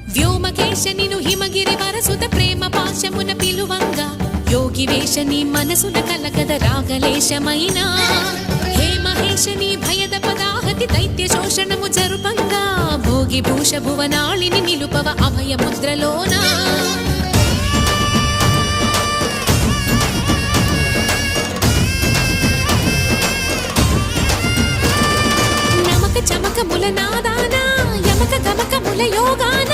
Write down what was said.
వ్యోమకేశ నిను హిమగిరి వరసుత ప్రేమ పాశమున పిలువంగా యోగి వేష నీ మనసున కలగద రాగలేశమైన హే మహేశ నీ భయద పదాహతి దైత్య శోషణము జరుపంగా భోగి భూష భువనాళిని నిలుపవ అభయ ముద్రలోనా నమక చమక ముల నాదానా యమక గమక ముల యోగాన